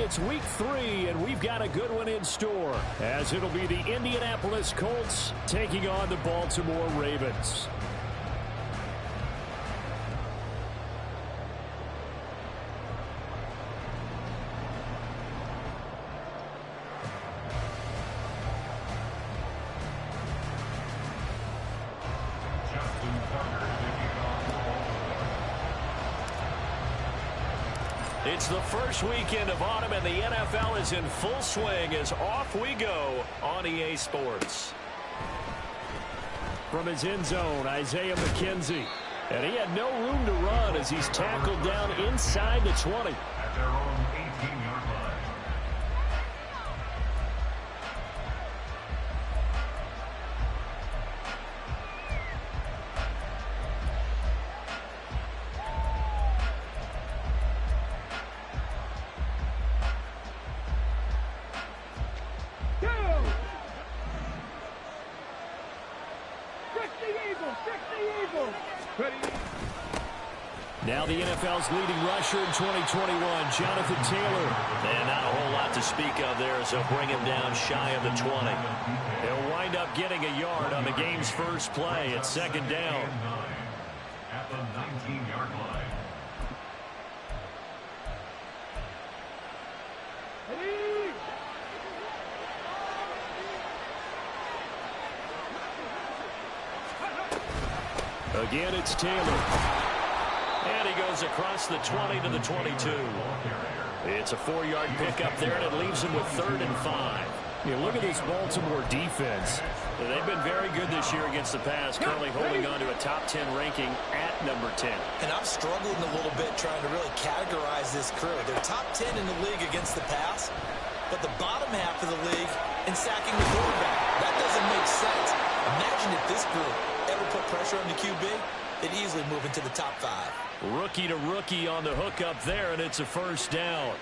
It's week 3, and we've got a good one in store, as it'll be the Indianapolis Colts taking on the Baltimore Ravens. It's the first weekend of autumn, and the NFL is in full swing as off we go on EA Sports. From his end zone, Isaiah McKenzie. And he had no room to run as he's tackled down inside the 20. At their own 18-yard line. Now the NFL's leading rusher in 2021, Jonathan Taylor. And not a whole lot to speak of there, so bring him down shy of the 20. He'll wind up getting a yard on the game's first play. It's second down. At the 19-yard line. Again, it's Taylor. And he goes across the 20 to the 22. It's a 4-yard pickup there, and it leaves him with 3rd and 5. You look at this Baltimore defense. They've been very good this year against the pass, currently holding on to a top 10 ranking at number 10. And I'm struggling a little bit trying to really categorize this crew. They're top 10 in the league against the pass, but the bottom half of the league in sacking the quarterback. That doesn't make sense. Imagine if this group ever put pressure on the QB, they'd easily move into the top 5. Rookie to rookie on the hook up there, and it's a first down.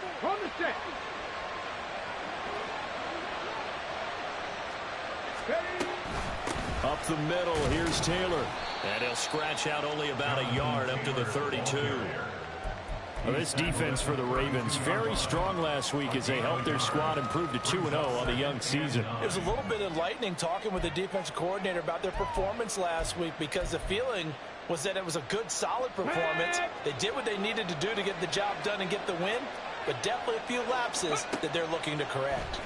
Up the middle, here's Taylor. And he'll scratch out only about a yard up to the 32. Well, this defense for the Ravens, very strong last week as they helped their squad improve to 2-0 on the young season. It was a little bit enlightening talking with the defensive coordinator about their performance last week, because the feeling was that it was a good, solid performance. They did what they needed to do to get the job done and get the win, but definitely a few lapses that they're looking to correct.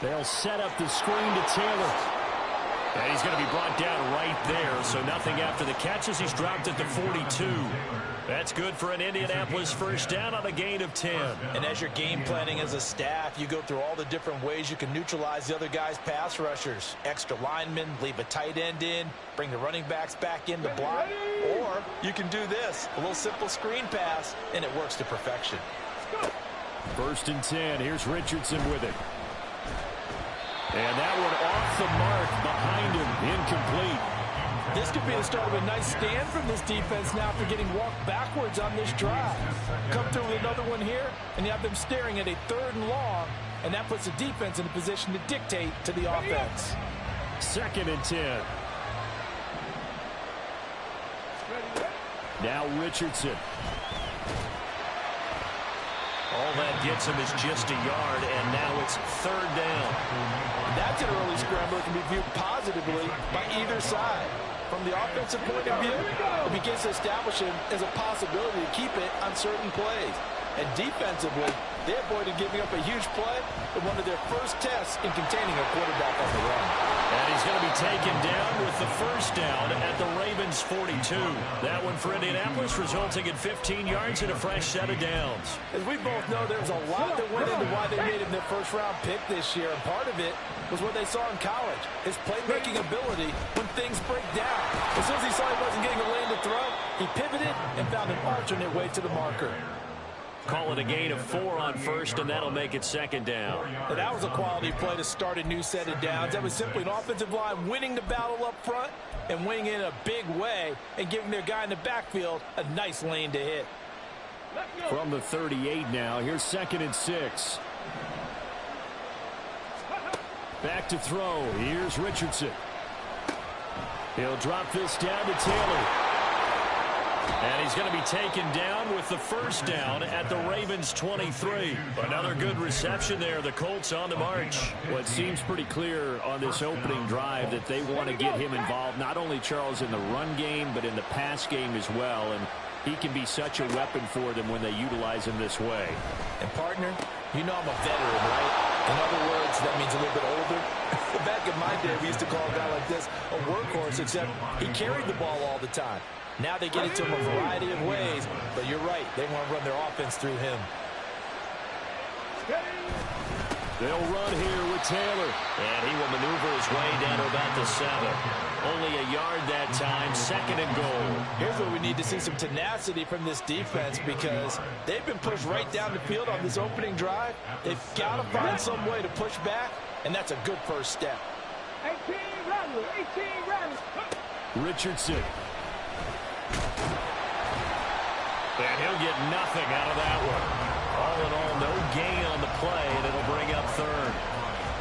They'll set up the screen to Taylor. And he's going to be brought down right there, so nothing after the catches. He's dropped at the 42. That's good for an Indianapolis first down on a gain of 10. And as you're game planning as a staff, you go through all the different ways you can neutralize the other guy's pass rushers. Extra linemen, leave a tight end in, bring the running backs back in to block. Or you can do this, a little simple screen pass, and it works to perfection. First and 10. Here's Richardson with it. And that one off the mark behind him, incomplete. This could be the start of a nice stand from this defense now for getting walked backwards on this drive. Come through with another one here, and you have them staring at a 3rd and long, and that puts the defense in a position to dictate to the offense. Second and 10. Now Richardson. All that gets him is just a yard, and now it's 3rd down. That's an early scramble that can be viewed positively by either side. From the offensive point of view, it begins to establish him as a possibility to keep it on certain plays. And defensively, they avoided giving up a huge play in one of their first tests in containing a quarterback on the run. And he's going to be taken down with the first down at the Ravens' 42. That one for Indianapolis, resulting in 15 yards and a fresh set of downs. As we both know, there's a lot that went into why they made him their first-round pick this year, and part of it was what they saw in college, his playmaking ability when things break down. As soon as he saw he wasn't getting a lane to throw, he pivoted and found an alternate way to the marker. Call it a gain of 4 on first, and that'll make it second down. And that was a quality play to start a new set of downs. That was simply an offensive line winning the battle up front and winning in a big way and giving their guy in the backfield a nice lane to hit. From the 38 now, here's 2nd and 6. Back to throw. Here's Richardson. He'll drop this down to Taylor. And he's going to be taken down with the first down at the Ravens' 23. Another good reception there. The Colts on the march. Well, it seems pretty clear on this opening drive that they want to get him involved, not only, Charles, in the run game, but in the pass game as well. And he can be such a weapon for them when they utilize him this way. And, partner, you know I'm a veteran, right? In other words, that means a little bit older. Back in my day, we used to call a guy like this a workhorse, except he carried the ball all the time. Now they get it to him a variety of ways, but you're right. They want to run their offense through him. They'll run here with Taylor. And he will maneuver his way down to about the 7. Only a yard that time, 2nd and goal. Here's where we need to see some tenacity from this defense because they've been pushed right down the field on this opening drive. They've got to find some way to push back, and that's a good first step. 18 runners. Richardson. And he'll get nothing out of that one. All in all, no gain on the play, and it'll bring up 3rd.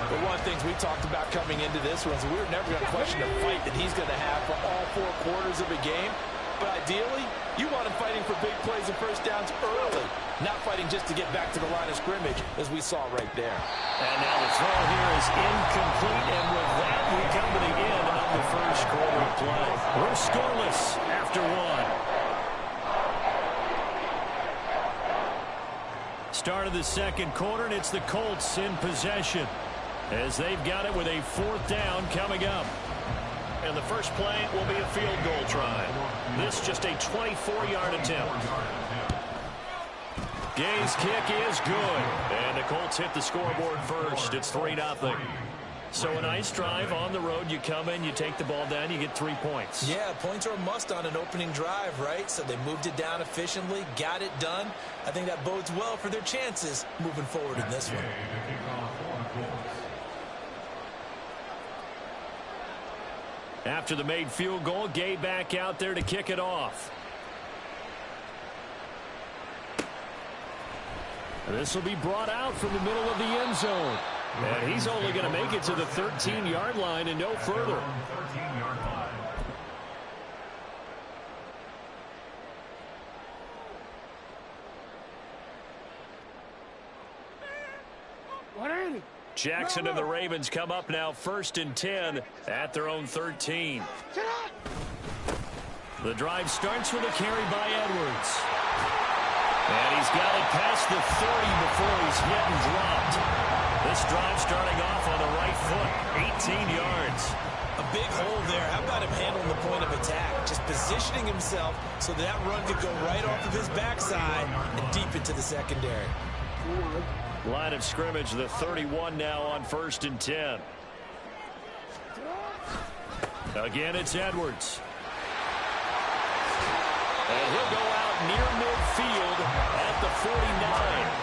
But one of the things we talked about coming into this was we were never going to question the fight that he's going to have for all 4 quarters of a game. But ideally, you want him fighting for big plays and first downs early, not fighting just to get back to the line of scrimmage, as we saw right there. And now the throw here is incomplete, and with that, we come to the end of the first quarter of play. We're scoreless after 1. Start of the second quarter, and it's the Colts in possession as they've got it with a 4th down coming up. And the first play will be a field goal try. This just a 24-yard attempt. Gay's kick is good, and the Colts hit the scoreboard first. It's 3-0. So a nice drive on the road. You come in, you take the ball down, you get 3 points. Yeah, points are a must on an opening drive, right? So they moved it down efficiently, got it done. I think that bodes well for their chances moving forward in this one. After the made field goal, Gay back out there to kick it off. This will be brought out from the middle of the end zone. And he's only going to make it to the 13-yard line and no further. Jackson and the Ravens come up now 1st and 10 at their own 13. The drive starts with a carry by Edwards. And he's got it past the 30 before he's hit and dropped. This drive starting off on the right foot, 18 yards. A big hole there. How about him handling the point of attack? Just positioning himself so that run could go right off of his backside and deep into the secondary. Line of scrimmage, the 31 now on 1st and 10. Again, it's Edwards. And he'll go out near midfield at the 49.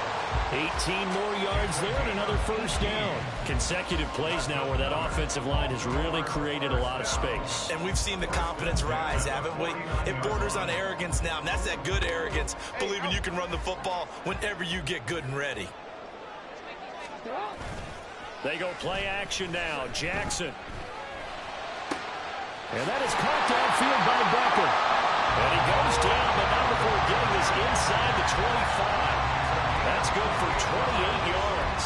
18 more yards there and another first down. Consecutive plays now where that offensive line has really created a lot of space. And we've seen the confidence rise, haven't we? It borders on arrogance now, and that's that good arrogance, believing you can run the football whenever you get good and ready. They go play action now. Jackson. And that is caught downfield by Becker. And he goes down, but not before getting this inside the 25. That's good for 28 yards.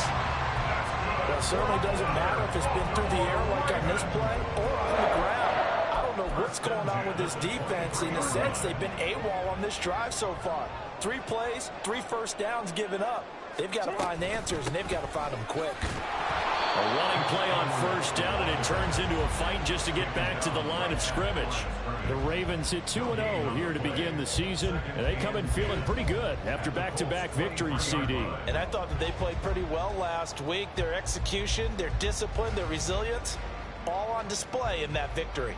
Well, it certainly doesn't matter if it's been through the air like on this play or on the ground. I don't know what's going on with this defense. In a sense, they've been AWOL on this drive so far. 3 plays, 3 first downs given up. They've got to find answers, and they've got to find them quick. A running play on first down, and it turns into a fight just to get back to the line of scrimmage. The Ravens hit 2-0 here to begin the season, and they come in feeling pretty good after back-to-back victories, CD. And I thought that they played pretty well last week. Their execution, their discipline, their resilience, all on display in that victory.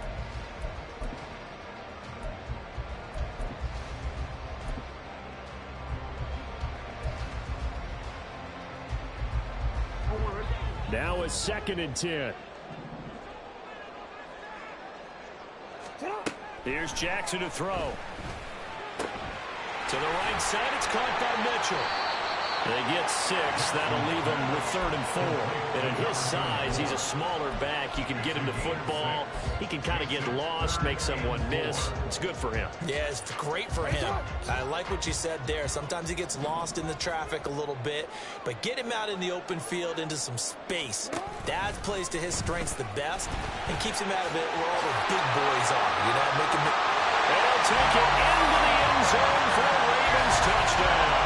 Now a 2nd and 10. Here's Jackson to throw. To the right side, it's caught by Mitchell. They get 6. That'll leave him with 3rd and 4. And at his size, he's a smaller back. You can get him to football. He can kind of get lost, make someone miss. It's good for him. Yeah, it's great for him. I like what you said there. Sometimes he gets lost in the traffic a little bit, but get him out in the open field into some space. That plays to his strengths the best and keeps him out of it where all the big boys are. You know, make him... They'll take it into the end zone for a Ravens touchdown.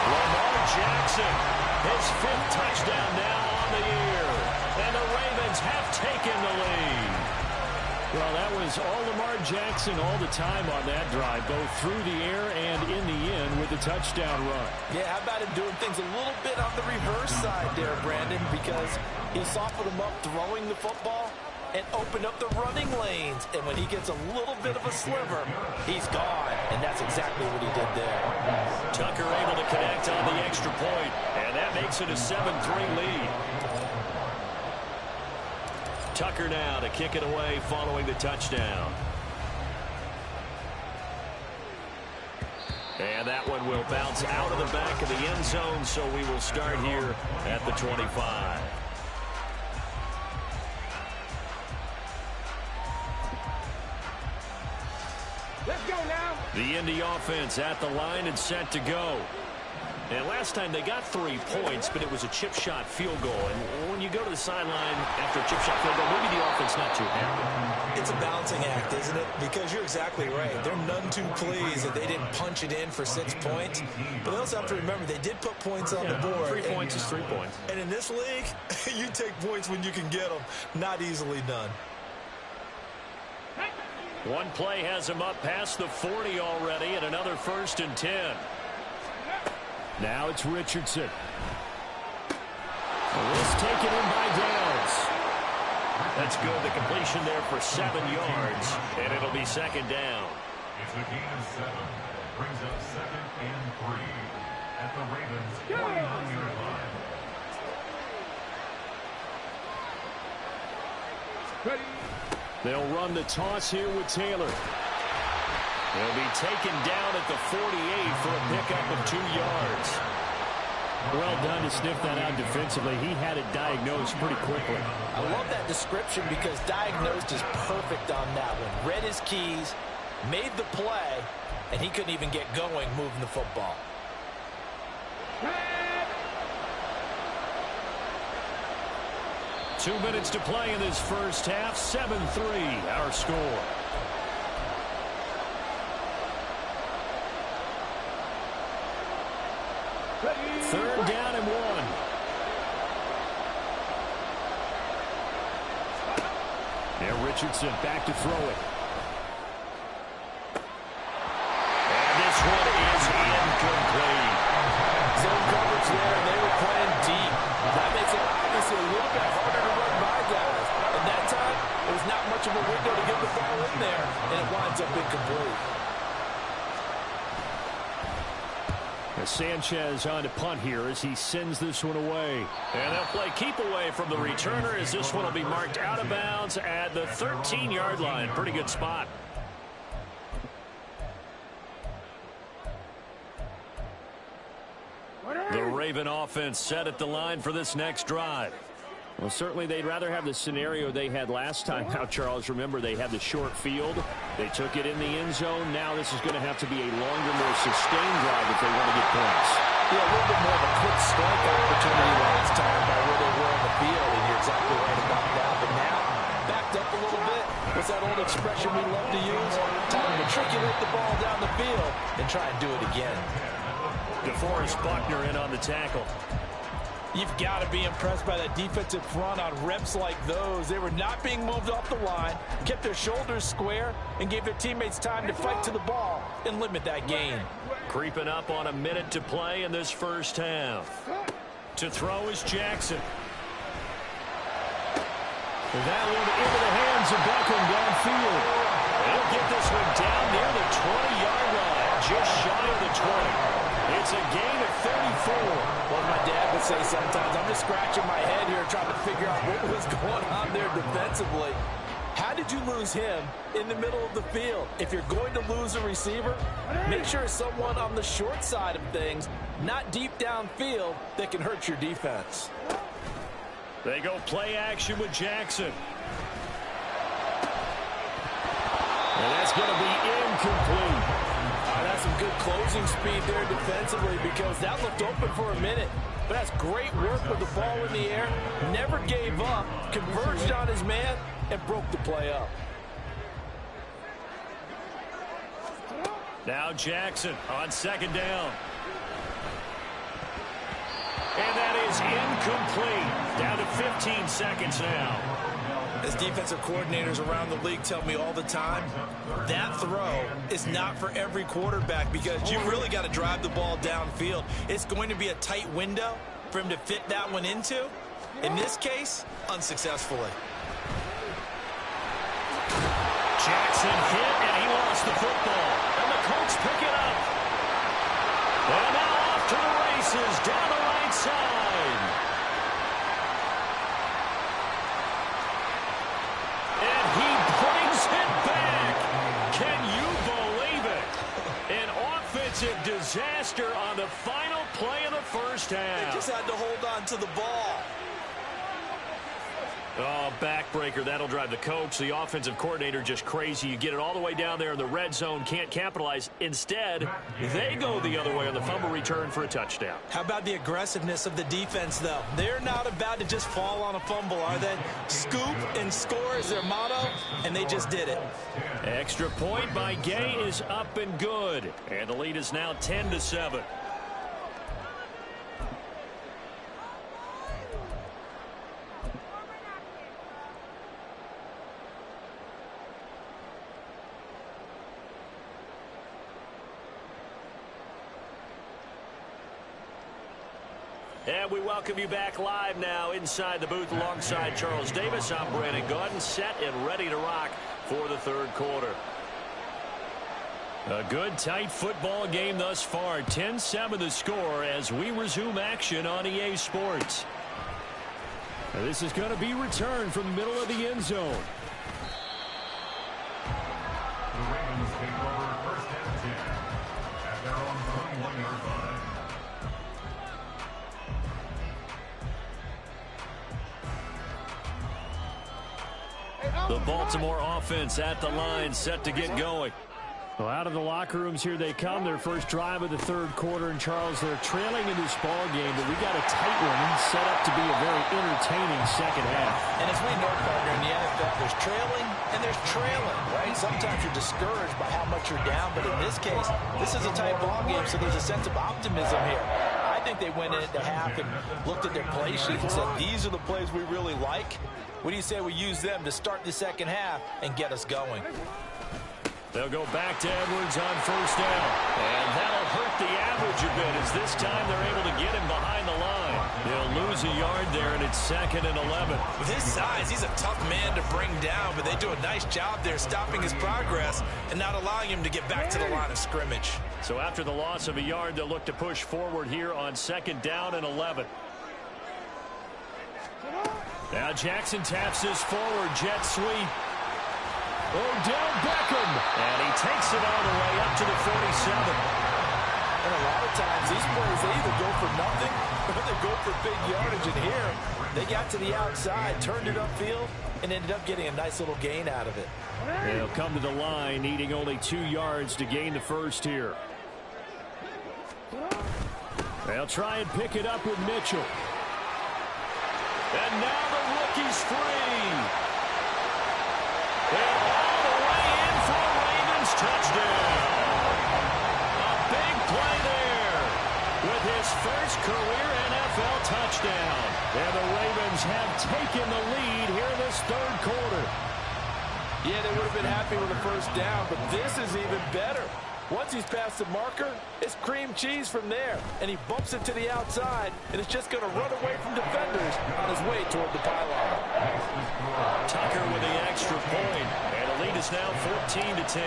Lamar Jackson, his 5th touchdown now on the year. And the Ravens have taken the lead. Well, that was all Lamar Jackson all the time on that drive, both through the air and in the end with the touchdown run. Yeah, how about him doing things a little bit on the reverse side there, Brandon, because he softened him up throwing the football and opened up the running lanes. And when he gets a little bit of a sliver, he's gone. And that's exactly what he did there. Tucker able to connect on the extra point, and that makes it a 7-3 lead. Tucker now to kick it away following the touchdown. And that one will bounce out of the back of the end zone, so we will start here at the 25. Let's go now. The Indy offense at the line and set to go. And last time they got 3 points, but it was a chip shot field goal. And when you go to the sideline after a chip shot field goal, maybe the offense not too happy. It's a balancing act, isn't it? Because you're exactly right. They're none too pleased that they didn't punch it in for 6 points. But they also have to remember they did put points on the board. 3 points is 3 points. And in this league, you take points when you can get them. Not easily done. One play has him up past the 40 already, and another 1st and 10. Now it's Richardson. This taken in by Downs. That's good. The completion there for 7 yards, and it'll be 2nd down. It's a gain of 7. Brings up 2nd and 3 at the Ravens 49-yard line. Ready. They'll run the toss here with Taylor. He'll be taken down at the 48 for a pickup of 2 yards. Well done to sniff that out defensively. He had it diagnosed pretty quickly. I love that description because diagnosed is perfect on that one. Read his keys, made the play, and he couldn't even get going moving the football. 2 minutes to play in this first half. 7-3 our score. Third down and 1. Now Richardson back to throw it. And this one is incomplete. Zone coverage there, and they were playing deep. That makes it obviously a little bit harder to run by guys. And that time, it was not much of a window to get the ball in there, and it winds up incomplete. Sanchez on to punt here as he sends this one away. And they'll play keep away from the returner as this one will be marked out of bounds at the 13-yard line. Pretty good spot. The Raven offense set at the line for this next drive. Well, certainly they'd rather have the scenario they had last time. Now, Charles, remember they had the short field. They took it in the end zone. Now this is going to have to be a longer, more sustained drive if they want to get points. Yeah, a little bit more of a quick strike opportunity last time by where they were on the field, and you're exactly right about that. But now, backed up a little bit. What's that old expression we love to use? Time to matriculate the ball down the field and try and do it again. DeForest Buckner in on the tackle. You've got to be impressed by that defensive front on reps like those. They were not being moved off the line, kept their shoulders square, and gave their teammates time to fight to the ball and limit that gain. Creeping up on a minute to play in this first half. To throw is Jackson. That one into the hands of Beckham downfield. He'll get this one down near the 20-yard line, just shy of the 20. It's a gain of 34. Well, my dad would say sometimes, I'm just scratching my head here trying to figure out what was going on there defensively. How did you lose him in the middle of the field? If you're going to lose a receiver, make sure it's someone on the short side of things, not deep downfield, that can hurt your defense. They go play action with Jackson. And that's going to be incomplete. That's some good closing speed there defensively because that looked open for a minute. But that's great work with the ball in the air. Never gave up, converged on his man, and broke the play up. Now Jackson on second down. And that is incomplete. Down to 15 seconds now. As defensive coordinators around the league tell me all the time, that throw is not for every quarterback because you really got to drive the ball downfield. It's going to be a tight window for him to fit that one into. In this case, unsuccessfully. Jackson hit, and he lost the football. And the Colts pick it up. And now off to the races down the right side. And he brings it back. Can you believe it? An offensive disaster on the final play of the first half. They just had to hold on to the ball. Oh, backbreaker. That'll drive the coach, the offensive coordinator, just crazy. You get it all the way down there in the red zone, can't capitalize. Instead, they go the other way on the fumble return for a touchdown. How about the aggressiveness of the defense, though? They're not about to just fall on a fumble, are they? Scoop and score is their motto, and they just did it. Extra point by Gay is up and good. And the lead is now 10-7. And we welcome you back live now inside the booth alongside Charles Davis. I'm Brandon Gaudin, set and ready to rock for the third quarter. A good, tight football game thus far. 10-7 the score as we resume action on EA Sports. Now this is going to be returned from the middle of the end zone. The Ravens take over first and 10 at their own 21-yard line. The Baltimore offense at the line, set to get going. Well, out of the locker rooms here they come. Their first drive of the third quarter. And Charles, they're trailing in this ball game, but we got a tight one set up to be a very entertaining second half. And as we know, partner, in the NFL, there's trailing and there's trailing, right? Sometimes you're discouraged by how much you're down, but in this case, this is a tight ball game, so there's a sense of optimism here. I think they went into half and looked at their play sheet and said, these are the plays we really like. What do you say we use them to start the second half and get us going? They'll go back to Edwards on first down. And that'll hurt the average a bit as this time they're able to get him behind the line. They'll lose a yard there, and it's 2nd and 11. With his size, he's a tough man to bring down, but they do a nice job there stopping his progress and not allowing him to get back to the line of scrimmage. So after the loss of a yard, they'll look to push forward here on 2nd down and 11. Now Jackson taps this forward jet sweep. Odell Beckham. And he takes it all the way up to the 47. And a lot of times these plays, they either go for nothing or they go for big yardage. And here, they got to the outside, turned it upfield, and ended up getting a nice little gain out of it. They'll come to the line, needing only 2 yards to gain the first here. They'll try and pick it up with Mitchell. And now the rookie's free. And all the way in for a Ravens touchdown. A big play there with his first career NFL touchdown. And the Ravens have taken the lead here in this third quarter. Yeah, they would have been happy with a first down, but this is even better. Once he's past the marker, it's cream cheese from there. And he bumps it to the outside, and it's just going to run away from defenders on his way toward the pylon. Tucker with the extra point. And the lead is now 14-10.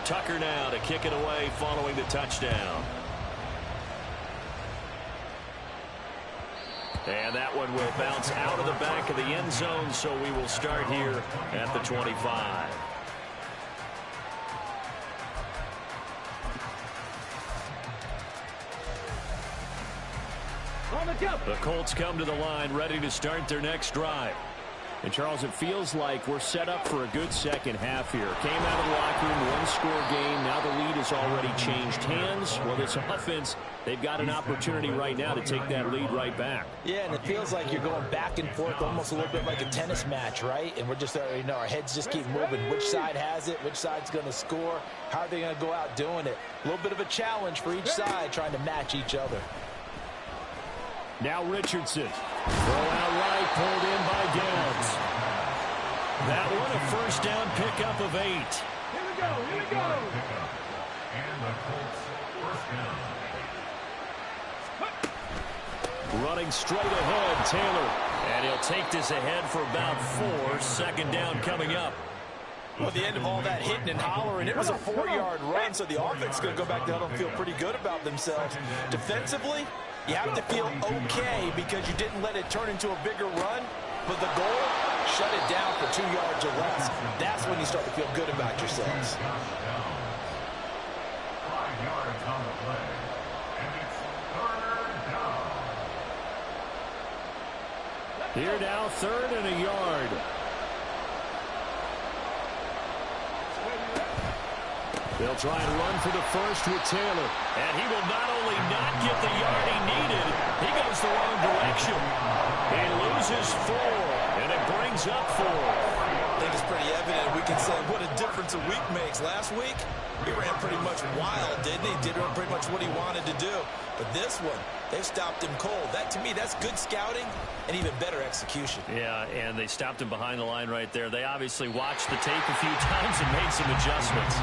Tucker now to kick it away following the touchdown. And that one will bounce out of the back of the end zone, so we will start here at the 25. The Colts come to the line, ready to start their next drive. And, Charles, it feels like we're set up for a good second half here. Came out of the locker room, one-score game. Now the lead has already changed hands. Well, this offense, they've got an opportunity right now to take that lead right back. Yeah, and it feels like you're going back and forth almost a little bit like a tennis match, right? And we're just, our heads just keep moving. Which side has it? Which side's going to score? How are they going to go out doing it? A little bit of a challenge for each side trying to match each other. Now Richardson. Throw out right, pulled in by Downs. That one a first down pickup of 8. Here we go, here we go. And the Colts first down. Running straight ahead, Taylor. And he'll take this ahead for about 4. Second down coming up. Well, at the end of all that hitting and hollering, it was a 4-yard run, so the offense is going to go back down and feel pretty good about themselves. Defensively, you have to feel okay because you didn't let it turn into a bigger run, but the goal, shut it down for 2 yards or less. That's when you start to feel good about yourselves. 5 yards on the play. And it's third down. Here now, 3rd and a yard. They'll try and run for the first with Taylor. And he will not only not get the yard he needed, he goes the wrong direction. He loses 4, and it brings up 4. I think it's pretty evident. We can say what a difference a week makes. Last week, he ran pretty much wild, didn't he? Did pretty much what he wanted to do. But this one, they stopped him cold. That, to me, that's good scouting and even better execution. Yeah, and they stopped him behind the line right there. They obviously watched the tape a few times and made some adjustments.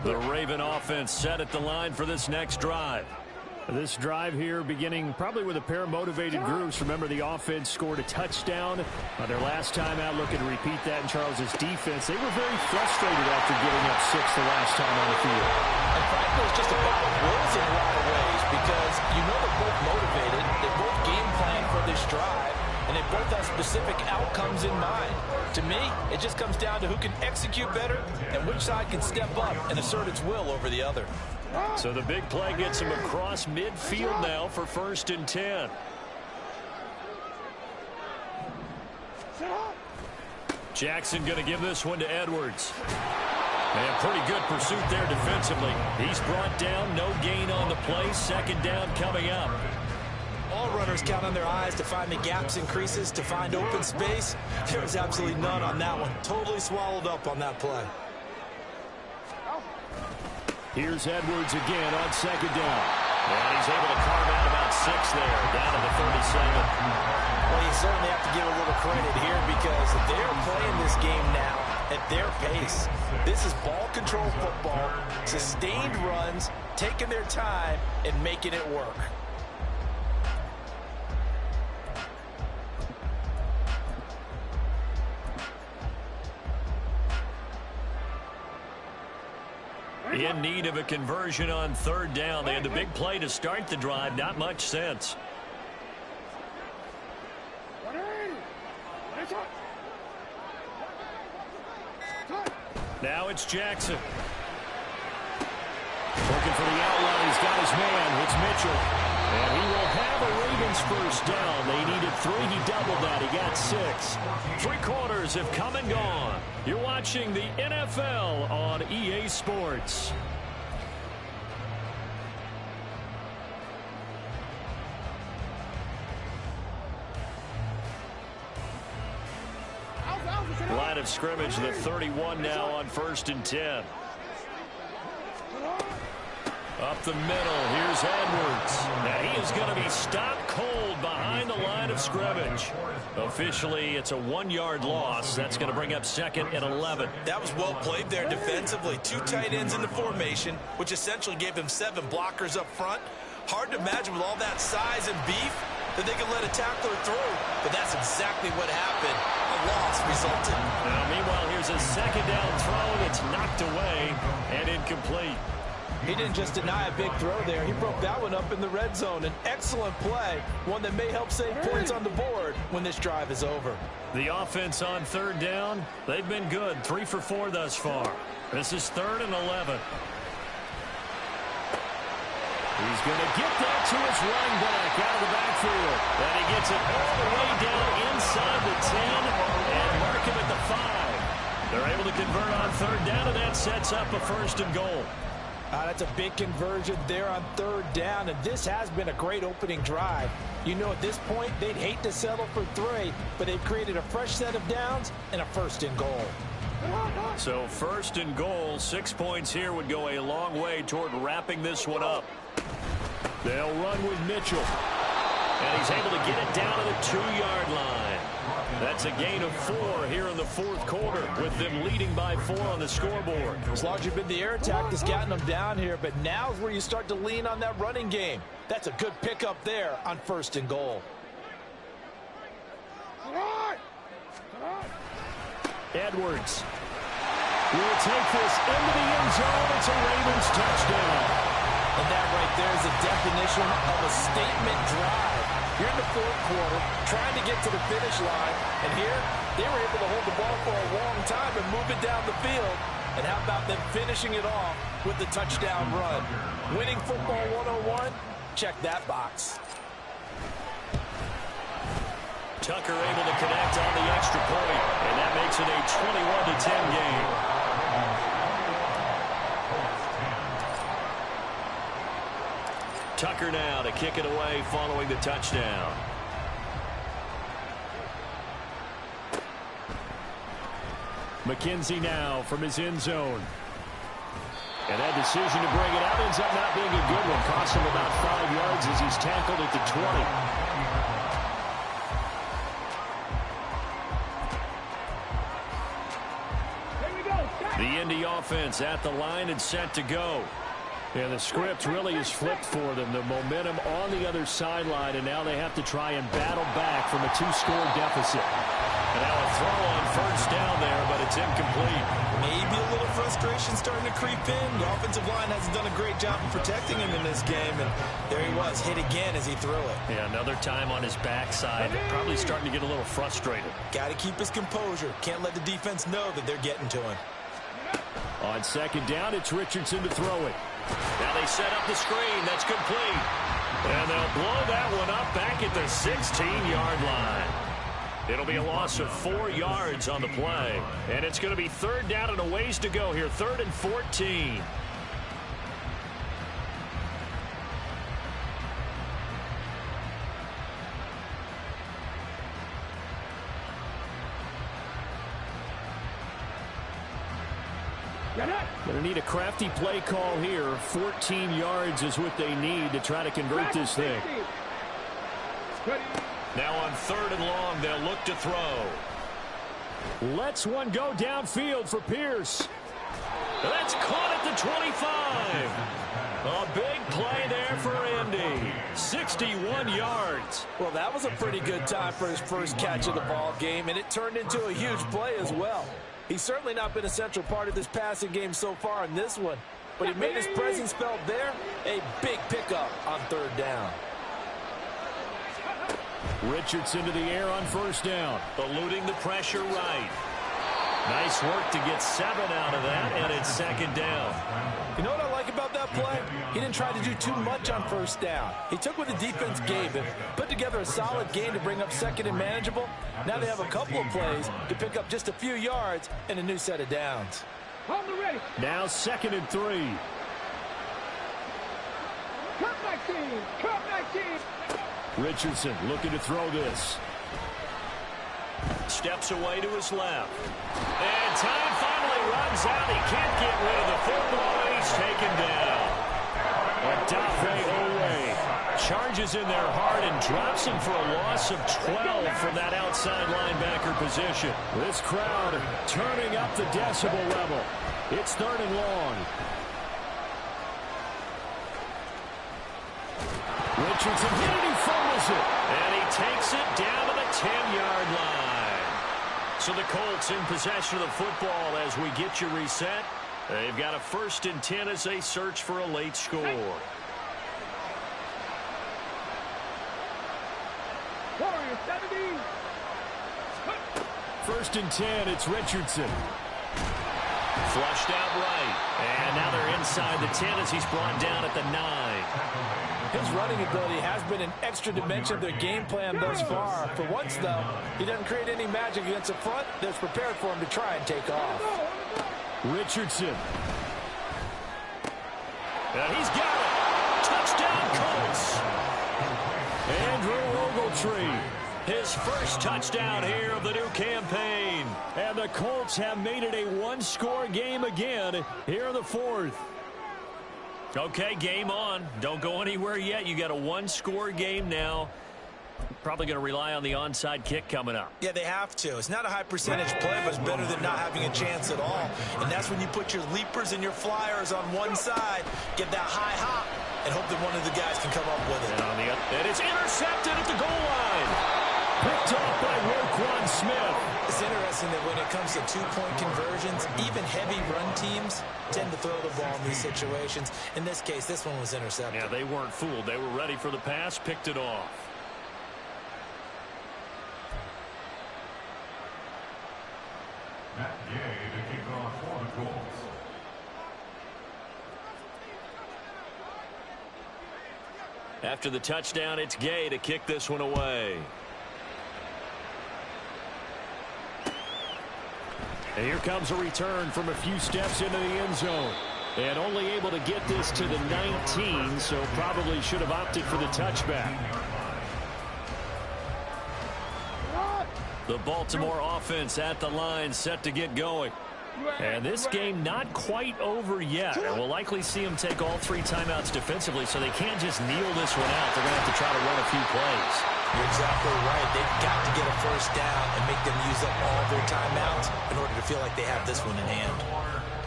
The Raven offense set at the line for this next drive. This drive here beginning probably with a pair of motivated groups. Remember, the offense scored a touchdown their last time out. Looking to repeat that in Charles's defense. They were very frustrated after giving up 6 the last time on the field. And frankly, it's just a battle of wills in a lot of ways because you know they're both motivated. They both game plan for this drive, and they both have specific outcomes in mind. To me, it just comes down to who can execute better and which side can step up and assert its will over the other. So the big play gets him across midfield now for 1st and 10. Jackson going to give this one to Edwards. And pretty good pursuit there defensively. He's brought down, no gain on the play. 2nd down coming up. All runners count on their eyes to find the gaps and creases, to find open space. There was absolutely none on that one. Totally swallowed up on that play. Here's Edwards again on 2nd down. And he's able to carve out about 6 there, down to the 37. Well, you certainly have to give a little credit here because they're playing this game now at their pace. This is ball control football, sustained runs, taking their time and making it work. In need of a conversion on 3rd down. They had the big play to start the drive. Not much sense. Now it's Jackson. Looking for the outline. He's got his man. It's Mitchell. And he will have a Ravens first down. They needed 3. He doubled that. He got 6. 3 quarters have come and gone. You're watching the NFL on EA Sports. Line of scrimmage, the 31 now on 1st and 10. Up the middle, here's Edwards. Now he is going to be stopped cold behind the line of scrimmage. Officially, it's a 1-yard loss. That's going to bring up 2nd and 11. That was well played there defensively. 2 tight ends in the formation, which essentially gave them 7 blockers up front. Hard to imagine with all that size and beef that they could let a tackler through. But that's exactly what happened. A loss that's resulted. Now, meanwhile, here's a second down throw that's knocked away and incomplete. He didn't just deny a big throw there. He broke that one up in the red zone. An excellent play, one that may help save points on the board when this drive is over. The offense on third down, they've been good. 3 for 4 thus far. This is 3rd and 11. He's going to get that to his running back out of the backfield. And he gets it all the way down inside the 10 and mark him at the 5. They're able to convert on third down, and that sets up a 1st and goal. That's a big conversion there on third down, and this has been a great opening drive. You know, at this point, they'd hate to settle for 3, but they've created a fresh set of downs and a 1st and goal. So 1st and goal, 6 points here would go a long way toward wrapping this one up. They'll run with Mitchell. And he's able to get it down to the 2-yard line. That's a gain of 4 here in the 4th quarter, with them leading by 4 on the scoreboard. It's largely been the air attack that's gotten them down here, but now's where you start to lean on that running game. That's a good pickup there on 1st and goal. Edwards will take this into the end zone. It's a Ravens touchdown. And that right there is a definition of a statement drive. You're in the 4th quarter, trying to get to the finish line, and here they were able to hold the ball for a long time and move it down the field. And how about them finishing it off with the touchdown run? Winning football 101? Check that box. Tucker able to connect on the extra point, and that makes it a 21-10 game. Tucker now to kick it away following the touchdown. McKenzie now from his end zone. And that decision to bring it out ends up not being a good one. Costs him about 5 yards as he's tackled at the 20. The Indy offense at the line and set to go. And the script really is flipped for them. The momentum on the other sideline, and now they have to try and battle back from a 2-score deficit. And now a throw on 1st down there, but it's incomplete. Maybe a little frustration starting to creep in. The offensive line hasn't done a great job of protecting him in this game, and there he was, hit again as he threw it. Yeah, another time on his backside. Probably starting to get a little frustrated. Got to keep his composure. Can't let the defense know that they're getting to him. On 2nd down, it's Richardson to throw it. Now they set up the screen. That's complete. And they'll blow that one up back at the 16-yard line. It'll be a loss of 4 yards on the play. And it's going to be 3rd down and a ways to go here. 3rd and 14. Going to need a crafty play call here. 14 yards is what they need to try to convert this thing. Now on 3rd and long, they'll look to throw. Lets one go downfield for Pierce. That's caught at the 25. A big play there for Indy. 61 yards. Well, that was a pretty good time for his first catch of the ball game, and it turned into a huge play as well. He's certainly not been a central part of this passing game so far in this one, but he made his presence felt there. A big pickup on 3rd down. Richardson to the air on 1st down. Eluding the pressure right. Nice work to get 7 out of that, and it's 2nd down. You know what I like about that play? He didn't try to do too much on 1st down. He took what the defense gave him, put together a solid game to bring up 2nd and manageable. Now they have a couple of plays to pick up just a few yards and a new set of downs. Now 2nd and 3. Richardson looking to throw this. Steps away to his left. And time finally runs out. He can't get rid of the football. He's taken down. Odafe Oweh charges in there hard and drops him for a loss of 12 from that outside linebacker position. This crowd turning up the decibel level. It's 3rd and long. Richardson hit it, he fumbles it. And he takes it down to the 10-yard line. So the Colts in possession of the football as we get you reset. They've got a 1st and 10 as they search for a late score. Warriors 17. 1st and 10, it's Richardson. Flushed out right. And now they're inside the 10 as he's brought down at the 9. His running ability has been an extra dimension of their game plan thus far. For once, though, he doesn't create any magic against the front that's prepared for him to try and take off. Richardson. And he's got it. Touchdown, Colts. Andrew Ogletree. His first touchdown here of the new campaign. And the Colts have made it a one-score game again here in the 4th. Okay, game on. Don't go anywhere yet. You got a one-score game now. Probably going to rely on the onside kick coming up. Yeah, they have to. It's not a high percentage play, but it's better than not having a chance at all. And that's when you put your leapers and your flyers on one side, get that high hop, and hope that one of the guys can come up with it. And on the other, and it's intercepted at the goal line. Picked off by Roquan Smith. It's interesting that when it comes to two-point conversions, even heavy run teams tend to throw the ball in these situations. In this case, this one was intercepted. Yeah, they weren't fooled. They were ready for the pass, picked it off. Matt Gay to kick off for the Colts. After the touchdown, it's Gay to kick this one away. And here comes a return from a few steps into the end zone. And only able to get this to the 19, so probably should have opted for the touchback. The Baltimore offense at the line, set to get going. And this game not quite over yet. And we'll likely see them take all 3 timeouts defensively, so they can't just kneel this one out. They're going to have to try to run a few plays. You're exactly right. They've got to get a first down and make them use up all their timeouts in order to feel like they have this one in hand.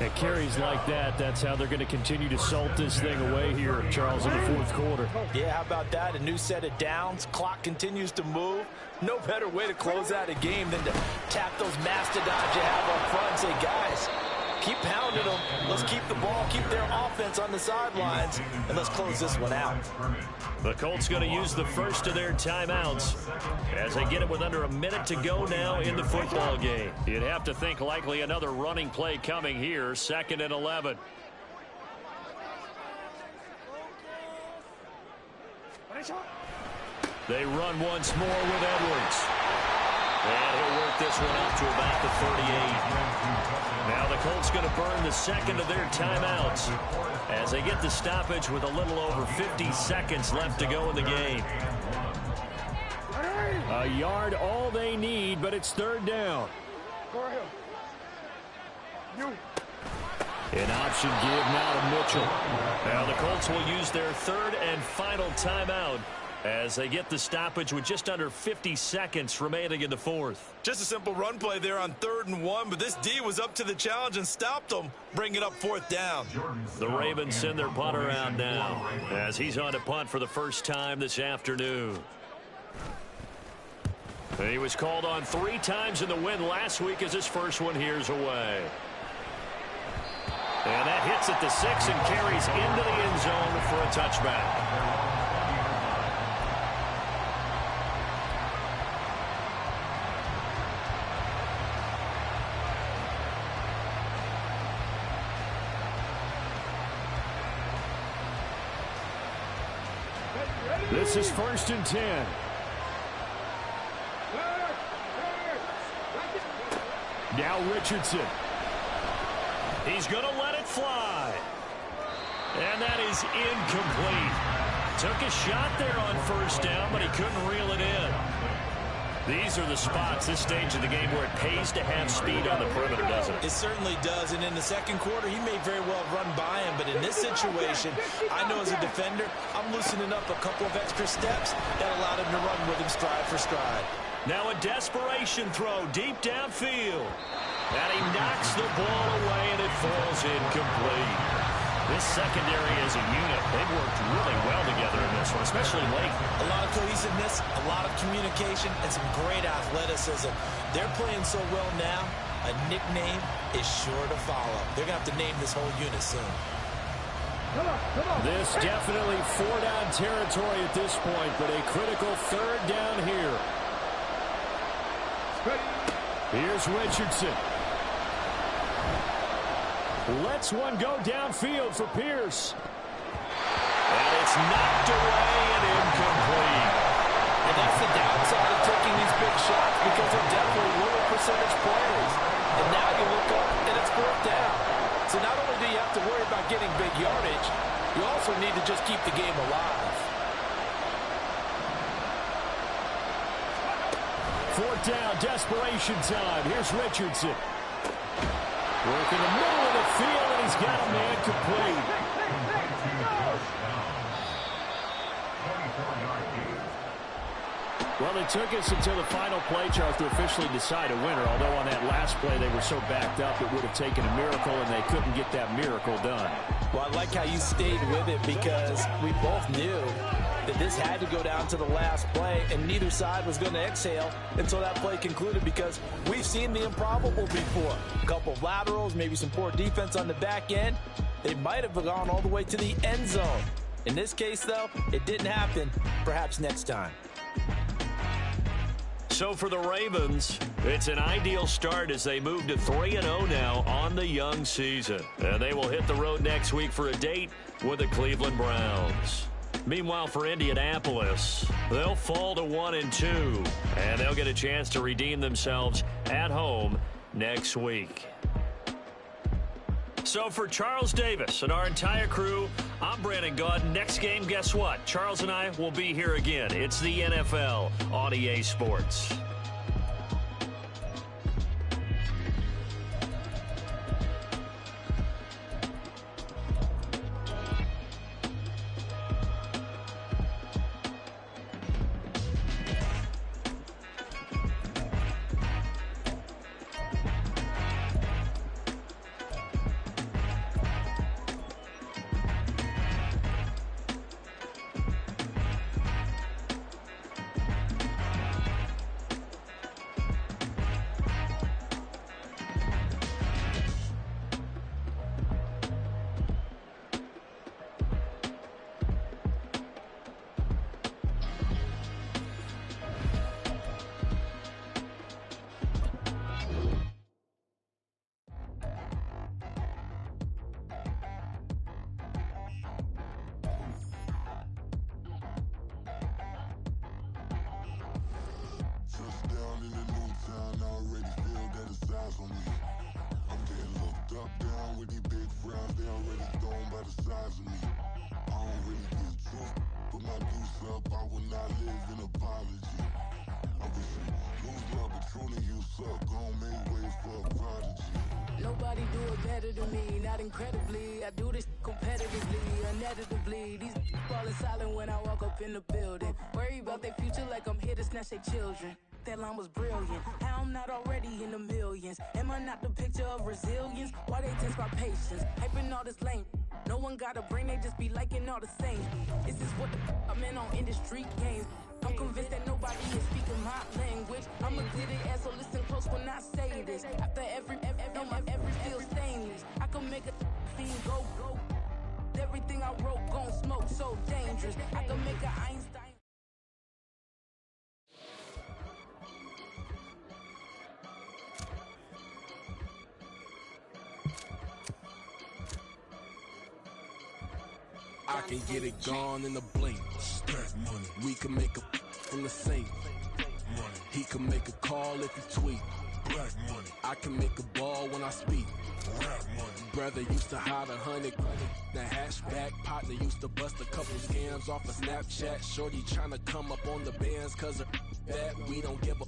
At carries like that, that's how they're going to continue to salt this thing away here, Charles, in the 4th quarter. Yeah, how about that? A new set of downs. Clock continues to move. No better way to close out a game than to tap those mastodons you have up front and say, guys, keep pounding them. Let's keep the ball, keep their offense on the sidelines, and let's close this one out. The Colts going to use the first of their timeouts as they get it with under a minute to go now in the football game. You'd have to think likely another running play coming here, 2nd and 11. They run once more with Edwards. And he'll work this one out to about the 38. Now the Colts going to burn the 2nd of their timeouts as they get the stoppage with a little over 50 seconds left to go in the game. A yard all they need, but it's 3rd down. An option give now to Mitchell. Now the Colts will use their 3rd and final timeout as they get the stoppage with just under 50 seconds remaining in the 4th. Just a simple run play there on 3rd and 1, but this D was up to the challenge and stopped them, bringing up 4th down. The Ravens send their punt around now as he's on to punt for the first time this afternoon. He was called on 3 times in the win last week as his first one here's away. And that hits at the 6 and carries into the end zone for a touchback. This is 1st and 10. Now Richardson. He's going to let it fly. And that is incomplete. Took a shot there on 1st down, but he couldn't reel it in. These are the spots, this stage of the game, where it pays to have speed on the perimeter, doesn't it? It certainly does, and in the 2nd quarter, he may very well run by him, but in this situation, I know as a defender, I'm loosening up a couple of extra steps that allowed him to run with him stride for stride. Now a desperation throw deep downfield. And he knocks the ball away, and it falls incomplete. This secondary as a unit, they've worked really well together in this one, especially late. A lot of cohesiveness, a lot of communication, and some great athleticism. They're playing so well now, a nickname is sure to follow. They're going to have to name this whole unit soon. This definitely 4-down territory at this point, but a critical 3rd down here. Here's Richardson. Lets one go downfield for Pierce. And it's knocked away and incomplete. And that's the downside of taking these big shots, because they're definitely lower percentage plays. And now you look up and it's 4th down. So not only do you have to worry about getting big yardage, you also need to just keep the game alive. 4th down, desperation time. Here's Richardson. Working the middle of the field, and he's got a man complete. Well, it took us until the final play, Charles, to officially decide a winner. Although on that last play they were so backed up it would have taken a miracle, and they couldn't get that miracle done. Well, I like how you stayed with it, because we both knew that this had to go down to the last play, and neither side was going to exhale until that play concluded, because we've seen the improbable before. A couple of laterals, maybe some poor defense on the back end. They might have gone all the way to the end zone. In this case, though, it didn't happen. Perhaps next time. So for the Ravens, it's an ideal start as they move to 3-0 now on the young season. And they will hit the road next week for a date with the Cleveland Browns. Meanwhile, for Indianapolis, they'll fall to 1-2, and they'll get a chance to redeem themselves at home next week. So for Charles Davis and our entire crew, I'm Brandon Gaudin. Next game, guess what? Charles and I will be here again. It's the NFL on EA Sports. Nobody do it better than me, not incredibly. I do this competitively, uneditably. These falling silent when I walk up in the building. Worry about their future like I'm here to snatch their children. That line was brilliant. How I'm not already in the millions. Am I not the picture of resilience? Why they test my patience? Hyping all this lame. No one got a brain, they just be liking all the same. This is what I'm in on industry games. I'm convinced that nobody is speaking my language. I'm a good ass, so listen close when I say this. After every feel stainless. I can make a scene go. Everything I wrote gon' smoke, so dangerous. I can make a Einstein. I can get it gone in a blink. Stack money. We can make a from the sink. Money. He can make a call if he tweet. Black money. I can make a ball when I speak. Rap money. Brother used to hide 100. The hatchback partner used to bust a couple scams off of Snapchat. Shorty tryna come up on the bands cause of that. We don't give a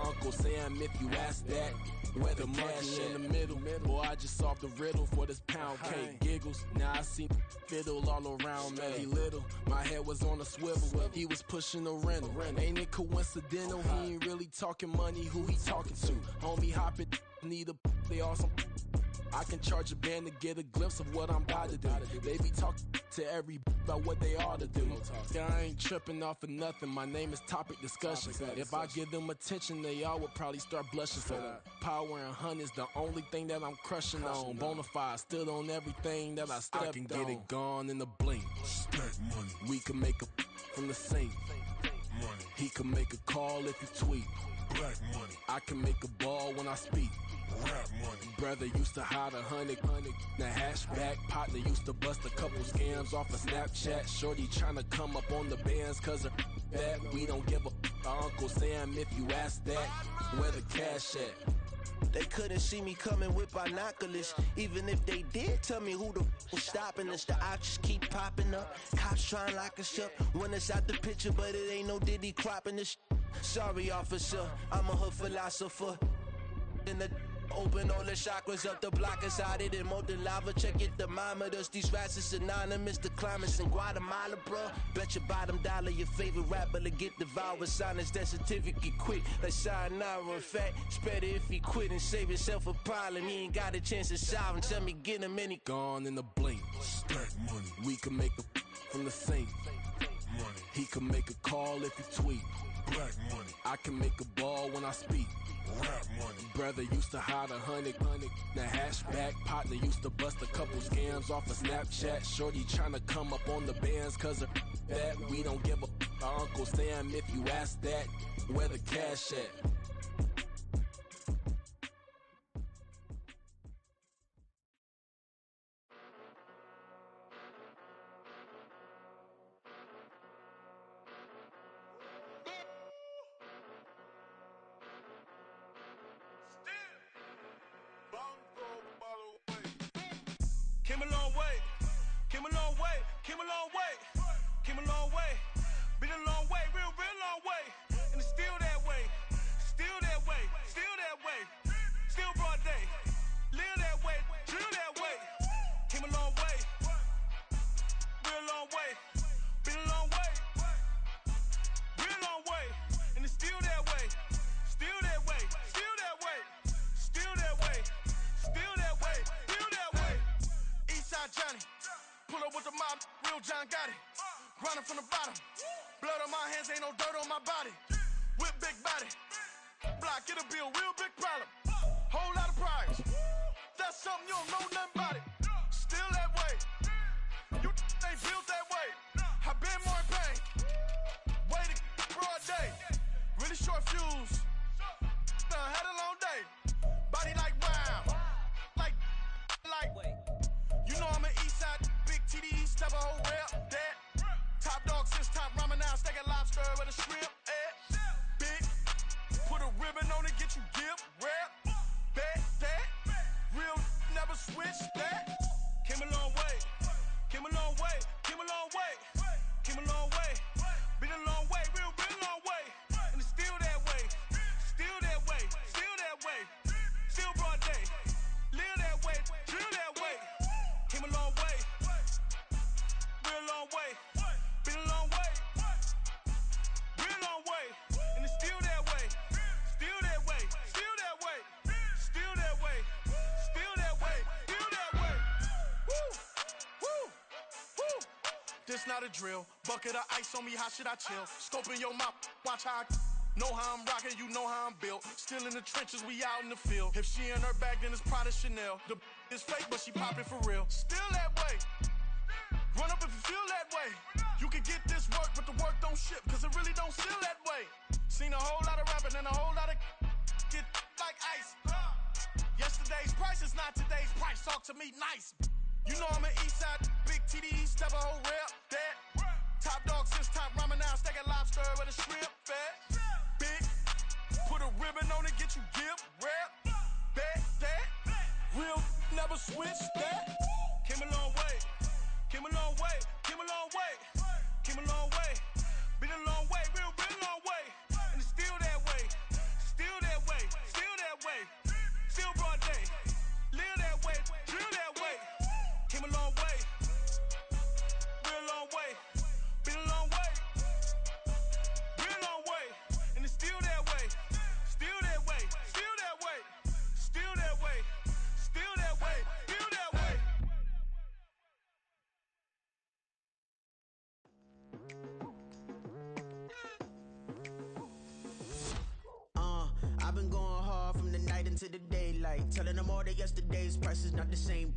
Uncle Sam if you ask that. Where the money in the middle. Boy, I just solved the riddle for this pound cake. Giggles, now I see fiddle all around me. He little, my head was on a swivel. He was pushing a rental. Ain't it coincidental? He ain't really talking money, who he talking to? Homie hopping, need a, they awesome. I can charge a band to get a glimpse of what I'm about to do. They be talking to every about what they ought to do. Yeah, I ain't tripping off of nothing. My name is Topic Discussion. If I give them attention, they all would probably start blushing. So power and hunt is the only thing that I'm crushing on. Bonafide, stood on everything that I stepped on. I can get it gone in a blink. Stack money. We can make a from the sink. Money. He can make a call if he tweet. Black money. I can make a ball when I speak. Rap money. Brother used to hide 100. The hatchback partner used to bust a couple scams off of Snapchat. Shorty tryna come up on the bands cause of that. We don't give a Uncle Sam if you ask that. Where the cash at? They couldn't see me coming with binoculars. Even if they did, tell me who the was stopping us. The options keep popping up. Cops trying to lock us up. When it's out the picture, but it ain't no Diddy cropping this. Sorry, officer, I'm a hood philosopher. In the open all the chakras up the block inside it and molten lava. Check your thermometers. These rats is synonymous. The climates in Guatemala, bro. Bet your bottom dollar your favorite rapper to get devoured. Sign his death certificate quick. Like sayonara. In fact, it's better if he quit and save himself a problem. He ain't got a chance to solve and tell me get him any. Gone in a blink. Stack money. We can make a from the sink. Money. He can make a call if he tweet. Black money. I can make a ball when I speak. Rap money. Brother used to hide 100. The hatchback partner used to bust a couple scams off of Snapchat. Shorty tryna come up on the bands cause of that. We don't give a Uncle Sam if you ask that. Where the cash at? Came a long way, came a long way, came a long way, came a long way, been a long way, real long way, and it's still that way, still that way, still that way, still broad day, live that way, drill that way, came a long way, real long way, been a long way, real long way, and it's still that way, still that way, still that way, still that way, still that way, still that way. Eastside Johnny, pull up with the mob, real John got it. Grinding from the bottom, blood on my hands, ain't no dirt on my body. With big body, block, it'll be a real big problem. Whole lot of prize, that's something you don't know nothing about it. Still that way, you ain't built that way. I been more in pain, way to broad day. Really short fuse, done had a long day. Body like wow, like. You know I'm an Eastside, big TDE, step a whole rep, that. Top dog since top ramen now, steak and lobster with a shrimp, big, put a ribbon on it, get you gift, rep, bet, that. Real, never switch, that. Came a long way, came a long way, came a long way, came a long way. Been a long way, real long way. And it's still that way, still that way, still that way. Still broad day, live that way, drill that way. Came a long way, real long way, been a long way, real long way, and it's still that way, still that way, still that way, still that way, still that way, still that way. Woo, woo, woo. This not a drill, bucket of ice on me, how should I chill? Scope in your mouth, watch how I know how I'm rocking, you know how I'm built. Still in the trenches, we out in the field. If she in her bag, then it's Prada Chanel. The is fake, but she poppin' for real. Still that way. Run up if you feel that way. You can get this work, but the work don't ship, cause it really don't feel that way. Seen a whole lot of rapping and a whole lot of get like ice. Yesterday's price is not today's price. Talk to me nice. You know I'm an Eastside, big TDE, step a whole rep, that. Top dog since top ramen now, steak and lobster with a shrimp, fat. Big, put a ribbon on it, get you gift, rep, bet, that. Real, never switch, that. Came a long way, came a long way, came a long way, came a long way. Been a long way, real long way. And it's still that way, still that way, still that way. Still broad day, live that way, drill that way. Came a long way, real long way. Been a long way, real long way. And it's still that way, still that way, still that way, still that way, still that way. Telling them all that yesterday's price is not the same.